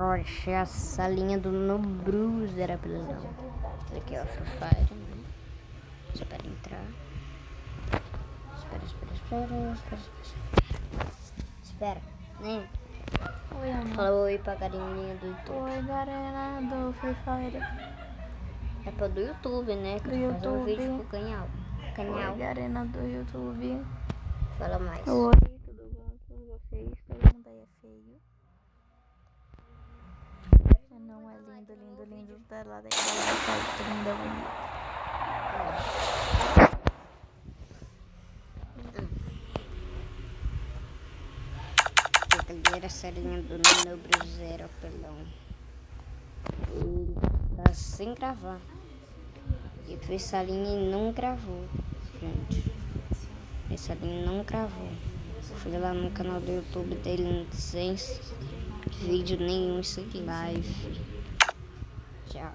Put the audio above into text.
Olha, achei a salinha do Nobruzer, a prisão. Aqui, ó, Free Fire, né? Espera entrar. Espera, né? Oi, amor. Fala oi pra carinha do YouTube. Oi, galera do Free Fire. É pra do YouTube, né? Que Do eu tô fazendo YouTube. vídeo pro canal. Oi, Garena do YouTube. Fala mais. Oi, tudo bom com vocês? Todo mundo aí é feio. Não é lindo, lindo, lindo. Tá lá daquela vontade, todo mundo é bonito. Brincadeira, salinha do Nobruzer, apelão. E tá sem gravar. E fez salinha e não gravou, gente. Essa linha não gravou. Fui lá no canal do YouTube dele sem vídeo nenhum, sem live. Tchau.